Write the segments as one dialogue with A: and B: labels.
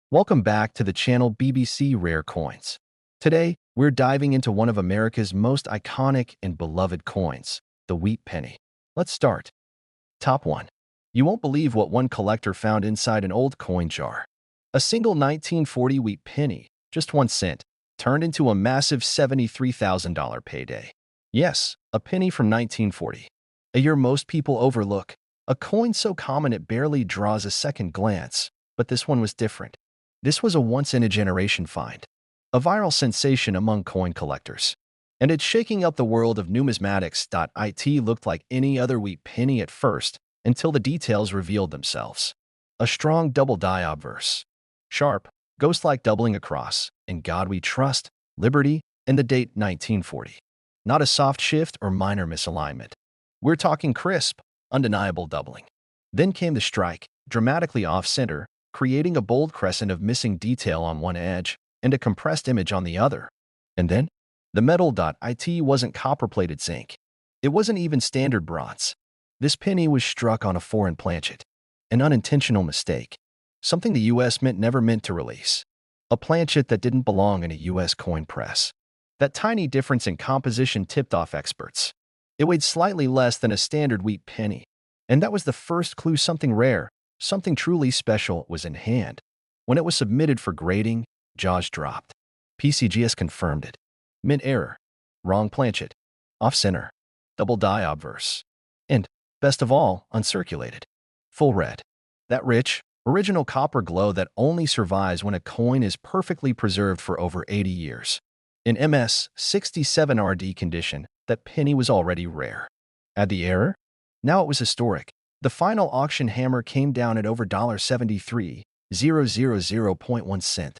A: Welcome back to the channel BBC Rare Coins. Today, we're diving into one of America's most iconic and beloved coins, the wheat penny. Let's start. Top 1. You won't believe what one collector found inside an old coin jar. A single 1940 wheat penny, just 1 cent, turned into a massive $73,000 payday. Yes, a penny from 1940. A year most people overlook. A coin so common it barely draws a second glance. But this one was different. This was a once-in-a-generation find, a viral sensation among coin collectors. And it's shaking up the world of numismatics. It looked like any other wheat penny at first, until the details revealed themselves. A strong double die obverse. Sharp, ghost-like doubling across, In God We Trust, Liberty, and the date 1940. Not a soft shift or minor misalignment. We're talking crisp, undeniable doubling. Then came the strike, dramatically off-center, creating a bold crescent of missing detail on one edge and a compressed image on the other. And then, the metal. It wasn't copper-plated zinc. It wasn't even standard bronze. This penny was struck on a foreign planchet. An unintentional mistake. Something the U.S. Mint never meant to release. A planchet that didn't belong in a U.S. coin press. That tiny difference in composition tipped off experts. It weighed slightly less than a standard wheat penny. And that was the first clue something rare, something truly special was in hand. When it was submitted for grading, jaws dropped. PCGS confirmed it. Mint error. Wrong planchet. Off-center. Double die obverse. And, best of all, uncirculated. Full red. That rich, original copper glow that only survives when a coin is perfectly preserved for over 80 years. In MS 67 RD condition, that penny was already rare. Add the error? Now it was historic. The final auction hammer came down at over $73,000.1.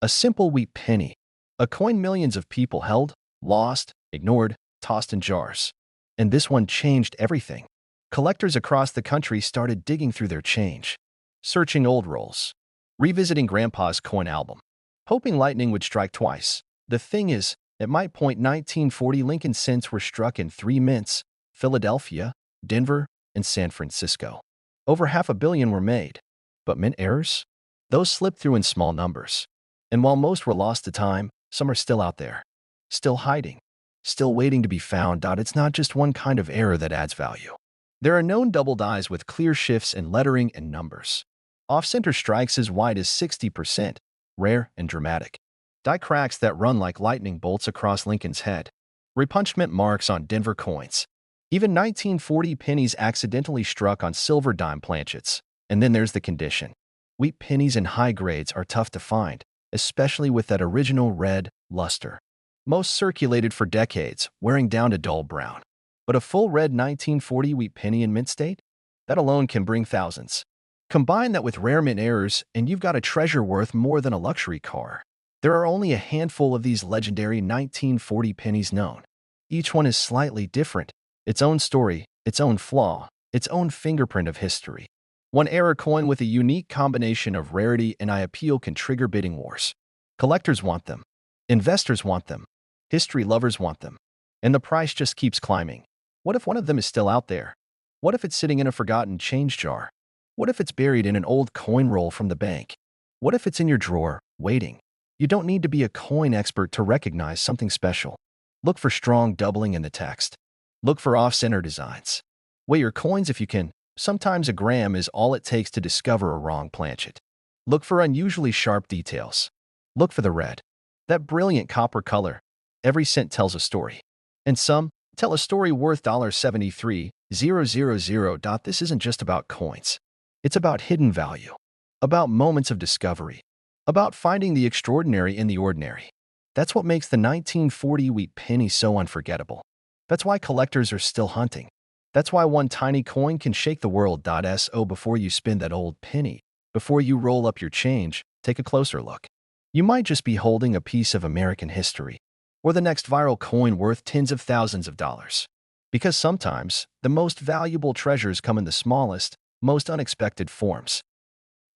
A: A simple wheat penny. A coin millions of people held, lost, ignored, tossed in jars. And this one changed everything. Collectors across the country started digging through their change. Searching old rolls. Revisiting Grandpa's coin album. Hoping lightning would strike twice. The thing is, at my point 1940 Lincoln cents were struck in 3 mints, Philadelphia, Denver, and San Francisco. Over $500 million were made. But mint errors? Those slipped through in small numbers. And while most were lost to time, some are still out there. Still hiding. Still waiting to be found. It's not just one kind of error that adds value. There are known double dies with clear shifts in lettering and numbers. Off-center strikes as wide as 60%, rare and dramatic. Die cracks that run like lightning bolts across Lincoln's head. Repunchment marks on Denver coins. Even 1940 pennies accidentally struck on silver dime planchets. And then there's the condition. Wheat pennies in high grades are tough to find, especially with that original red luster. Most circulated for decades, wearing down to dull brown. But a full red 1940 wheat penny in mint state? That alone can bring thousands. Combine that with rare mint errors, and you've got a treasure worth more than a luxury car. There are only a handful of these legendary 1940 pennies known. Each one is slightly different. Its own story, its own flaw, its own fingerprint of history. One error coin with a unique combination of rarity and appeal can trigger bidding wars. Collectors want them. Investors want them. History lovers want them. And the price just keeps climbing. What if one of them is still out there? What if it's sitting in a forgotten change jar? What if it's buried in an old coin roll from the bank? What if it's in your drawer, waiting? You don't need to be a coin expert to recognize something special. Look for strong doubling in the text. Look for off-center designs. Weigh your coins if you can. Sometimes a gram is all it takes to discover a wrong planchet. Look for unusually sharp details. Look for the red. That brilliant copper color. Every cent tells a story. And some tell a story worth $73,000. This isn't just about coins. It's about hidden value. About moments of discovery. About finding the extraordinary in the ordinary. That's what makes the 1940 wheat penny so unforgettable. That's why collectors are still hunting. That's why one tiny coin can shake the world. So before you spend that old penny, before you roll up your change, take a closer look. You might just be holding a piece of American history, or the next viral coin worth tens of thousands of dollars. Because sometimes, the most valuable treasures come in the smallest, most unexpected forms.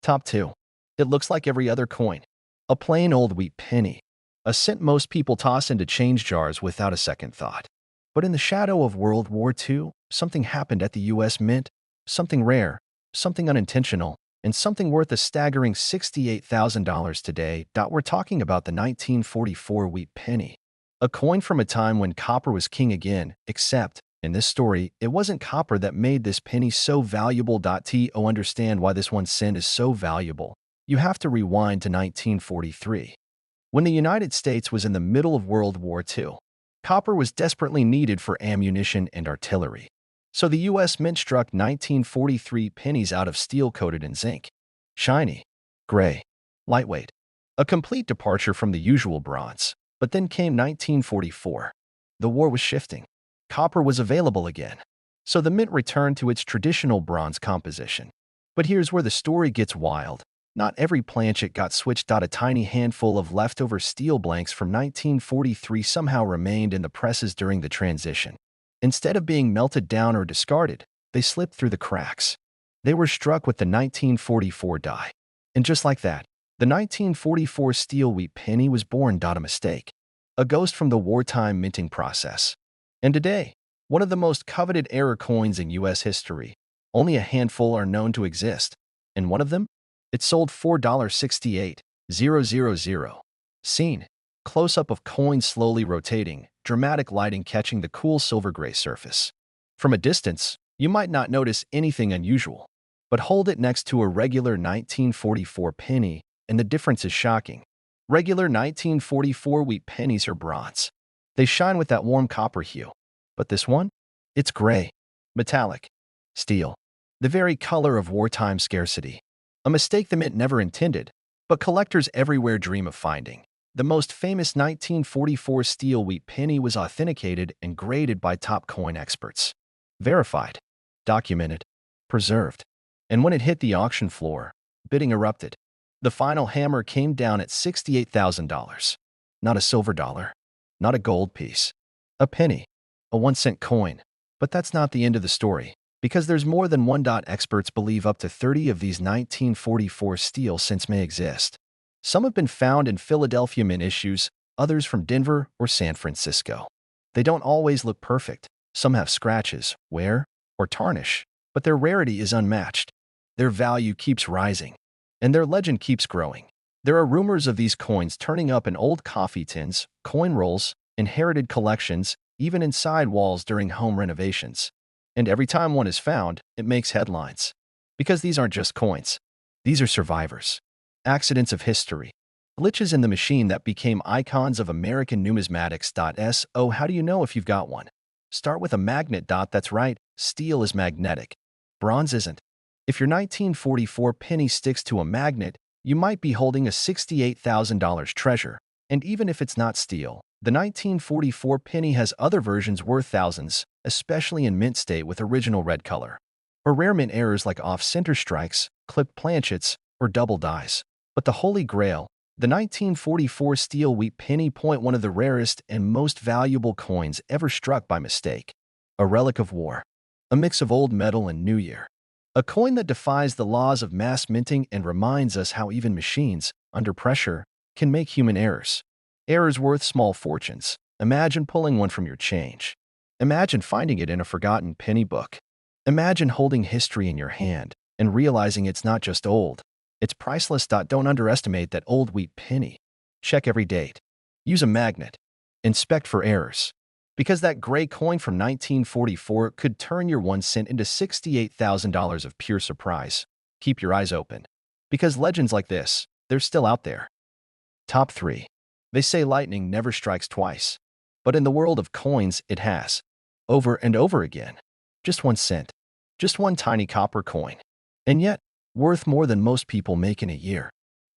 A: Top 2. It looks like every other coin. A plain old wheat penny. A cent most people toss into change jars without a second thought. But in the shadow of World War II, something happened at the U.S. Mint. Something rare, something unintentional, and something worth a staggering $68,000 today. We're talking about the 1944 wheat penny, a coin from a time when copper was king again, except, in this story, it wasn't copper that made this penny so valuable. To understand why this 1 cent is so valuable, you have to rewind to 1943. When the United States was in the middle of World War II, copper was desperately needed for ammunition and artillery. So the U.S. Mint struck 1943 pennies out of steel coated in zinc. Shiny, gray, lightweight. A complete departure from the usual bronze. But then came 1944. The war was shifting. Copper was available again. So the mint returned to its traditional bronze composition. But here's where the story gets wild. Not every planchet got switched. A tiny handful of leftover steel blanks from 1943 somehow remained in the presses during the transition. Instead of being melted down or discarded, they slipped through the cracks. They were struck with the 1944 die. And just like that, the 1944 steel wheat penny was born. A mistake. A ghost from the wartime minting process. And today, one of the most coveted error coins in U.S. history. Only a handful are known to exist. And one of them? It sold $4.68,000. Scene. Close-up of coin slowly rotating, dramatic lighting catching the cool silver-gray surface. From a distance, you might not notice anything unusual, but hold it next to a regular 1944 penny, and the difference is shocking. Regular 1944 wheat pennies are bronze. They shine with that warm copper hue. But this one? It's gray, metallic, steel, the very color of wartime scarcity. A mistake the mint never intended, but collectors everywhere dream of finding. The most famous 1944 steel wheat penny was authenticated and graded by top coin experts. Verified, documented, preserved. And when it hit the auction floor, bidding erupted. The final hammer came down at $68,000. Not a silver dollar, not a gold piece. A penny, a 1-cent coin. But that's not the end of the story, because there's more than one. Experts believe up to 30 of these 1944 steel cents may exist. Some have been found in Philadelphia mint issues, others from Denver or San Francisco. They don't always look perfect. Some have scratches, wear, or tarnish, but their rarity is unmatched. Their value keeps rising, and their legend keeps growing. There are rumors of these coins turning up in old coffee tins, coin rolls, inherited collections, even inside walls during home renovations. And every time one is found, it makes headlines. Because these aren't just coins. These are survivors. Accidents of history. Glitches in the machine that became icons of American numismatics. So how do you know if you've got one? Start with a magnet. That's right, steel is magnetic. Bronze isn't. If your 1944 penny sticks to a magnet, you might be holding a $68,000 treasure. And even if it's not steel, the 1944 penny has other versions worth thousands, especially in mint state with original red color. Or rare mint errors like off-center strikes, clipped planchets, or double dies. But the Holy Grail, the 1944 steel wheat penny, one of the rarest and most valuable coins ever struck by mistake. A relic of war. A mix of old metal and new year. A coin that defies the laws of mass minting and reminds us how even machines, under pressure, can make human errors. Errors worth small fortunes. Imagine pulling one from your change. Imagine finding it in a forgotten penny book. Imagine holding history in your hand and realizing it's not just old. It's priceless. Don't underestimate that old wheat penny. Check every date. Use a magnet. Inspect for errors. Because that gray coin from 1944 could turn your 1 cent into $68,000 of pure surprise. Keep your eyes open. Because legends like this, they're still out there. Top 3. They say lightning never strikes twice. But in the world of coins, it has. Over and over again. Just 1 cent. Just one tiny copper coin. And yet, worth more than most people make in a year.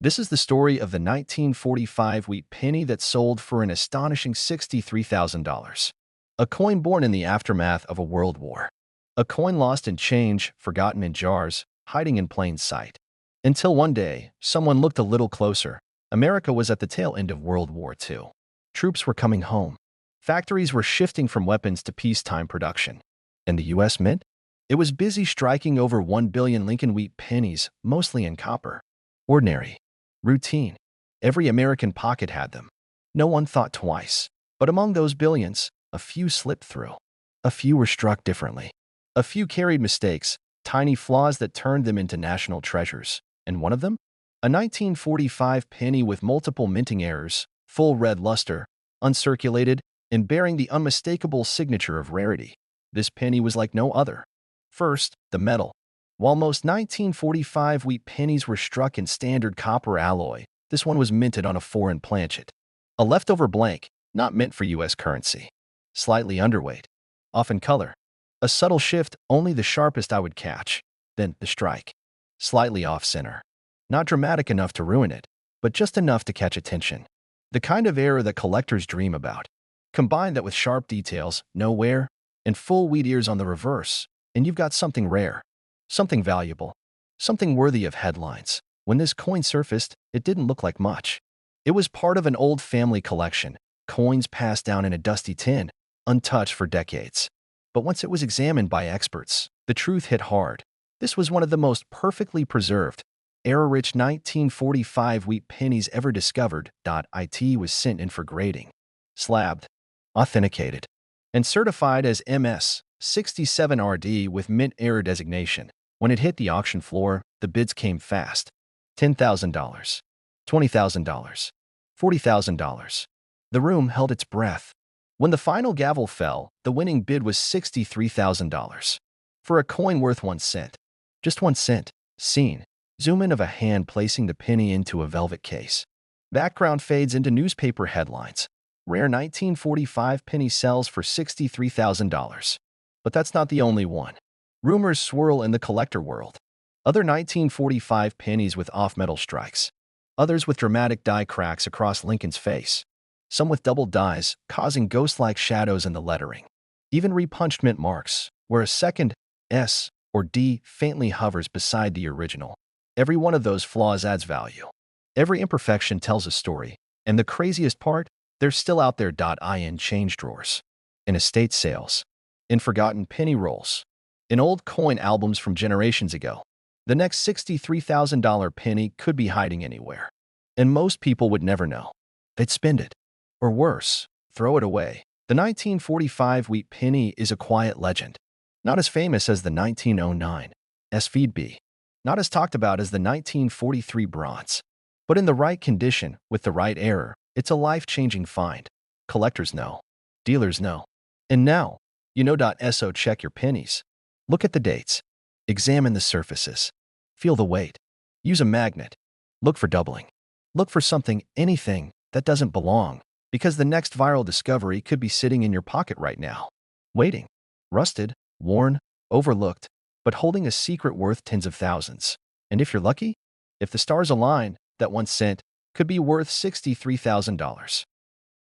A: This is the story of the 1945 wheat penny that sold for an astonishing $63,000. A coin born in the aftermath of a world war. A coin lost in change, forgotten in jars, hiding in plain sight. Until one day, someone looked a little closer. America was at the tail end of World War II. Troops were coming home. Factories were shifting from weapons to peacetime production. And the U.S. Mint? It was busy striking over 1 billion Lincoln wheat pennies, mostly in copper. Ordinary. Routine. Every American pocket had them. No one thought twice. But among those billions, a few slipped through. A few were struck differently. A few carried mistakes, tiny flaws that turned them into national treasures. And one of them? A 1945 penny with multiple minting errors, full red luster, uncirculated, and bearing the unmistakable signature of rarity. This penny was like no other. First, the metal. While most 1945 wheat pennies were struck in standard copper alloy, this one was minted on a foreign planchet. A leftover blank, not meant for U.S. currency. Slightly underweight. Off in color. A subtle shift, only the sharpest I would catch. Then the strike. Slightly off-center. Not dramatic enough to ruin it, but just enough to catch attention. The kind of error that collectors dream about. Combine that with sharp details, no wear, and full wheat ears on the reverse, and you've got something rare. Something valuable. Something worthy of headlines. When this coin surfaced, it didn't look like much. It was part of an old family collection, coins passed down in a dusty tin, untouched for decades. But once it was examined by experts, the truth hit hard. This was one of the most perfectly preserved, error-rich 1945 wheat pennies ever discovered. It was sent in for grading, slabbed, authenticated, and certified as MS 67RD with mint error designation. When it hit the auction floor, the bids came fast. $10,000, $20,000, $40,000. The room held its breath. When the final gavel fell, the winning bid was $63,000. For a coin worth 1 cent. Just 1 cent. Scene. Zoom in of a hand placing the penny into a velvet case. Background fades into newspaper headlines. Rare 1945 penny sells for $63,000. But that's not the only one. Rumors swirl in the collector world. Other 1945 pennies with off-metal strikes. Others with dramatic die cracks across Lincoln's face. Some with double dies, causing ghost-like shadows in the lettering. Even repunched mint marks, where a second S or D faintly hovers beside the original. Every one of those flaws adds value. Every imperfection tells a story. And the craziest part? They're still out there. In change drawers. In estate sales. In forgotten penny rolls. In old coin albums from generations ago. The next $63,000 penny could be hiding anywhere. And most people would never know. They'd spend it. Or worse, throw it away. The 1945 wheat penny is a quiet legend. Not as famous as the 1909 SVB. Not as talked about as the 1943 bronze. But in the right condition, with the right error, it's a life-changing find. Collectors know. Dealers know. And now, you know. So check your pennies. Look at the dates. Examine the surfaces. Feel the weight. Use a magnet. Look for doubling. Look for something, anything, that doesn't belong. Because the next viral discovery could be sitting in your pocket right now. Waiting. Rusted, worn, overlooked, but holding a secret worth tens of thousands. And if you're lucky, if the stars align, that 1 cent could be worth $63,000.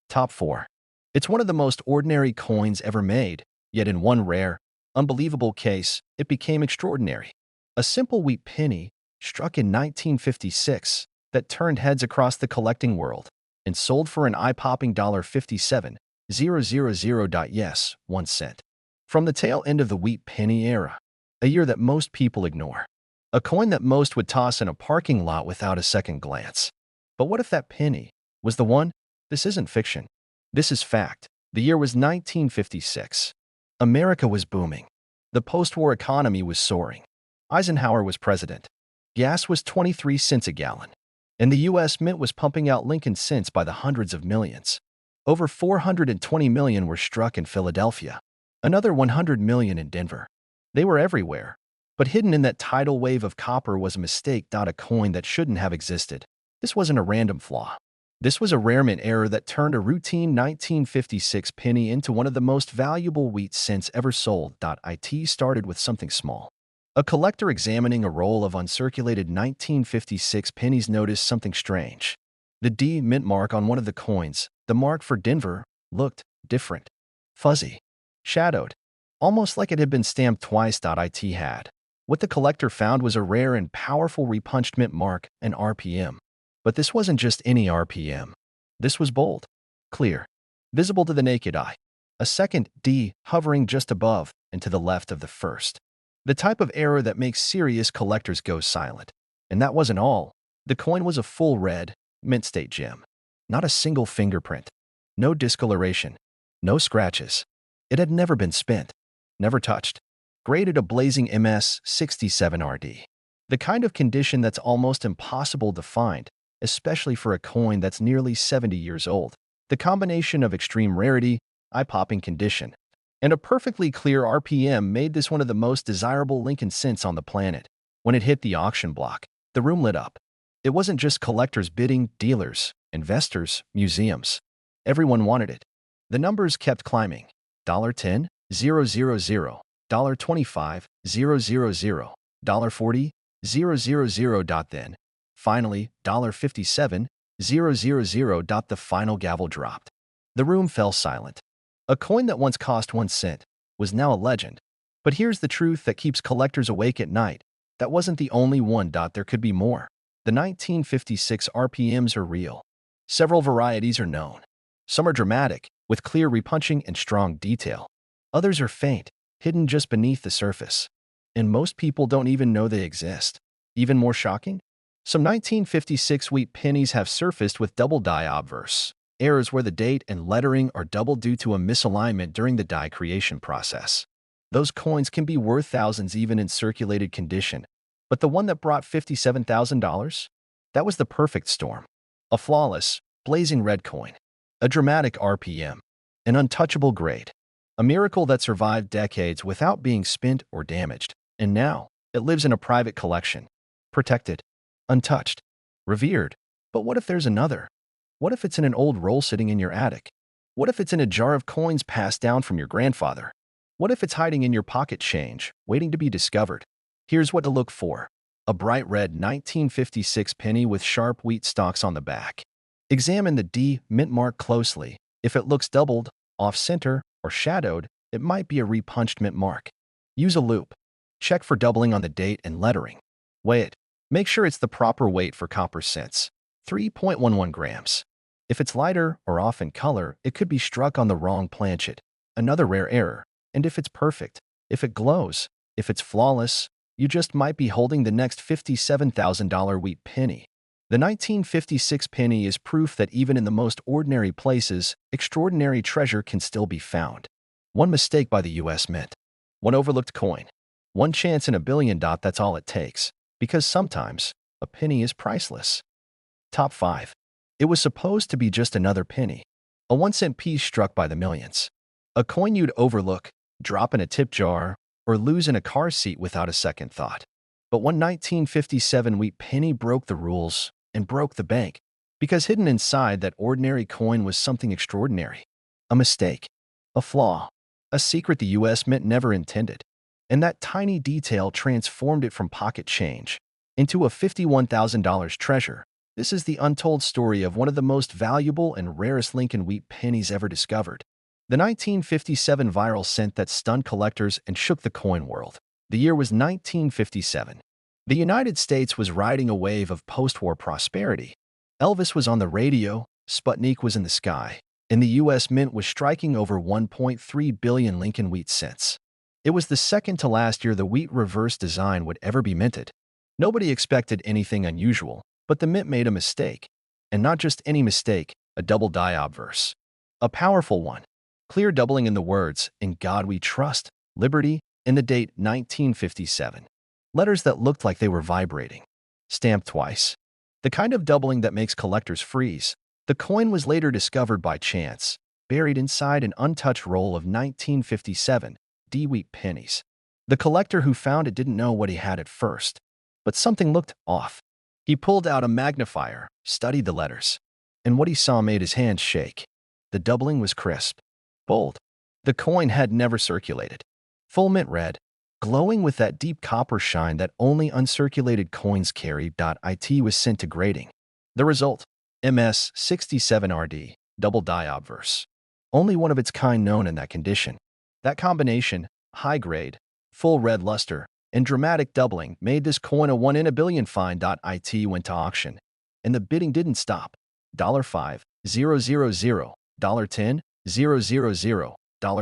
A: Top 4. It's one of the most ordinary coins ever made, yet in one rare, unbelievable case, it became extraordinary. A simple wheat penny, struck in 1956, that turned heads across the collecting world and sold for an eye-popping $57,000. Yes, 1 cent. From the tail end of the wheat penny era, a year that most people ignore. A coin that most would toss in a parking lot without a second glance. But what if that penny was the one? This isn't fiction. This is fact. The year was 1956. America was booming. The post-war economy was soaring. Eisenhower was president. Gas was 23 cents a gallon. And the U.S. Mint was pumping out Lincoln cents by the hundreds of millions. Over 420 million were struck in Philadelphia. Another 100 million in Denver. They were everywhere. But hidden in that tidal wave of copper was a mistake. A coin that shouldn't have existed. This wasn't a random flaw. This was a rare mint error that turned a routine 1956 penny into one of the most valuable wheat cents ever sold. It started with something small. A collector examining a roll of uncirculated 1956 pennies noticed something strange. The D mint mark on one of the coins, the mark for Denver, looked different. Fuzzy. Shadowed. Almost like it had been stamped twice. It had. What the collector found was a rare and powerful repunched mint mark, an RPM. But this wasn't just any RPM. This was bold, clear, visible to the naked eye. A second D hovering just above and to the left of the first. The type of error that makes serious collectors go silent. And that wasn't all. The coin was a full red, mint state gem. Not a single fingerprint. No discoloration. No scratches. It had never been spent. Never touched. graded a blazing MS-67RD. The kind of condition that's almost impossible to find, especially for a coin that's nearly 70 years old. The combination of extreme rarity, eye-popping condition, and a perfectly clear RPM made this one of the most desirable Lincoln cents on the planet. When it hit the auction block, the room lit up. It wasn't just collectors bidding, dealers, investors, museums. Everyone wanted it. The numbers kept climbing. $10, 000, $25, 000, $40, 000. Then, finally, $57, 000. The final gavel dropped. The room fell silent. A coin that once cost 1 cent was now a legend. But here's the truth that keeps collectors awake at night. That wasn't the only one. There could be more. The 1956 RPMs are real. Several varieties are known. Some are dramatic, with clear repunching and strong detail. Others are faint, hidden just beneath the surface. And most people don't even know they exist. Even more shocking? Some 1956 wheat pennies have surfaced with double die obverse errors where the date and lettering are doubled due to a misalignment during the die creation process. Those coins can be worth thousands even in circulated condition. But the one that brought $57,000? That was the perfect storm. A flawless, blazing red coin. A dramatic RPM. An untouchable grade. A miracle that survived decades without being spent or damaged. And now, it lives in a private collection. Protected. Untouched. Revered. But what if there's another? What if it's in an old roll sitting in your attic? What if it's in a jar of coins passed down from your grandfather? What if it's hiding in your pocket change, waiting to be discovered? Here's what to look for. A bright red 1956 penny with sharp wheat stalks on the back. Examine the D mint mark closely. If it looks doubled, off-center, or shadowed, it might be a repunched mint mark. Use a loupe. Check for doubling on the date and lettering. Weigh it. Make sure it's the proper weight for copper cents. 3.11 grams. If it's lighter or off in color, it could be struck on the wrong planchet. Another rare error. And if it's perfect, if it glows, if it's flawless, you just might be holding the next $57,000 wheat penny. The 1956 penny is proof that even in the most ordinary places, extraordinary treasure can still be found. One mistake by the U.S. Mint. One overlooked coin. One chance in a billion. That's all it takes. Because sometimes, a penny is priceless. Top 5. It was supposed to be just another penny. A 1-cent piece struck by the millions. A coin you'd overlook, drop in a tip jar, or lose in a car seat without a second thought. But one 1957 wheat penny broke the rules and broke the bank, because hidden inside that ordinary coin was something extraordinary. A mistake. A flaw. A secret the U.S. Mint never intended. And that tiny detail transformed it from pocket change into a $51,000 treasure. This is the untold story of one of the most valuable and rarest Lincoln wheat pennies ever discovered. The 1957 viral cent that stunned collectors and shook the coin world. The year was 1957. The United States was riding a wave of post-war prosperity. Elvis was on the radio, Sputnik was in the sky, and the U.S. Mint was striking over 1.3 billion Lincoln wheat cents. It was the second to last year the wheat reverse design would ever be minted. Nobody expected anything unusual, but the mint made a mistake. And not just any mistake, a double die obverse. A powerful one. Clear doubling in the words, "In God We Trust," Liberty, and the date 1957. Letters that looked like they were vibrating. Stamped twice. The kind of doubling that makes collectors freeze. The coin was later discovered by chance, buried inside an untouched roll of 1957 D wheat pennies. The collector who found it didn't know what he had at first, but something looked off. He pulled out a magnifier, studied the letters, and what he saw made his hands shake. The doubling was crisp, bold. The coin had never circulated. Full mint red, glowing with that deep copper shine that only uncirculated coins carry. It was sent to grading. The result, MS-67RD, double die obverse. Only one of its kind known in that condition. That combination, high grade, full red luster, and dramatic doubling made this coin a 1 in a billion find. It went to auction, and the bidding didn't stop. $5, 000, $10, 000,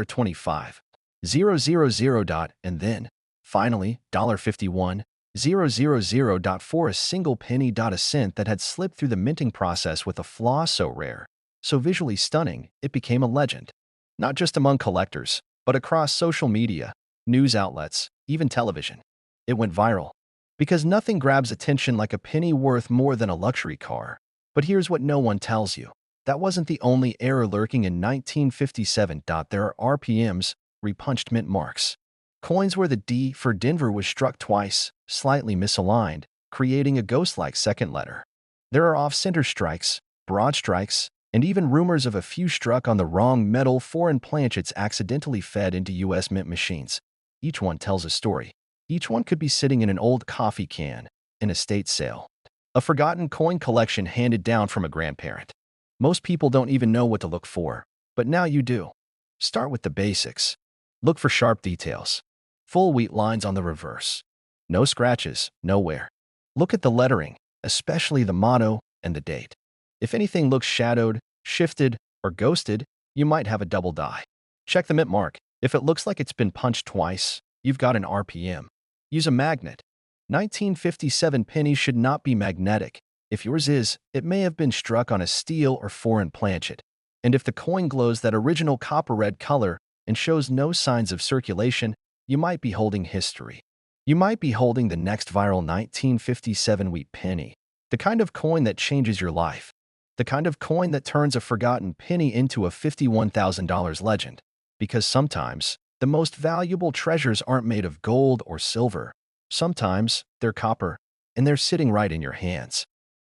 A: $25, 000. And then, finally, $51, 000. For a single penny. A cent that had slipped through the minting process with a flaw so rare, so visually stunning, it became a legend. Not just among collectors, but across social media, news outlets, even television. It went viral. Because nothing grabs attention like a penny worth more than a luxury car. But here's what no one tells you. That wasn't the only error lurking in 1957. There are RPMs, repunched mint marks. Coins where the D for Denver was struck twice, slightly misaligned, creating a ghost-like second letter. There are off-center strikes, broad strikes, and even rumors of a few struck on the wrong metal foreign planchets accidentally fed into U.S. mint machines. Each one tells a story. Each one could be sitting in an old coffee can, an estate sale, a forgotten coin collection handed down from a grandparent. Most people don't even know what to look for, but now you do. Start with the basics. Look for sharp details. Full wheat lines on the reverse. No scratches, nowhere. Look at the lettering, especially the motto and the date. If anything looks shadowed, shifted, or ghosted, you might have a double die. Check the mint mark. If it looks like it's been punched twice, you've got an RPM. Use a magnet. 1957 pennies should not be magnetic. If yours is, it may have been struck on a steel or foreign planchet. And if the coin glows that original copper red color and shows no signs of circulation, you might be holding history. You might be holding the next viral 1957 wheat penny, the kind of coin that changes your life, the kind of coin that turns a forgotten penny into a $51,000 legend. Because sometimes, the most valuable treasures aren't made of gold or silver. Sometimes, they're copper, and they're sitting right in your hands.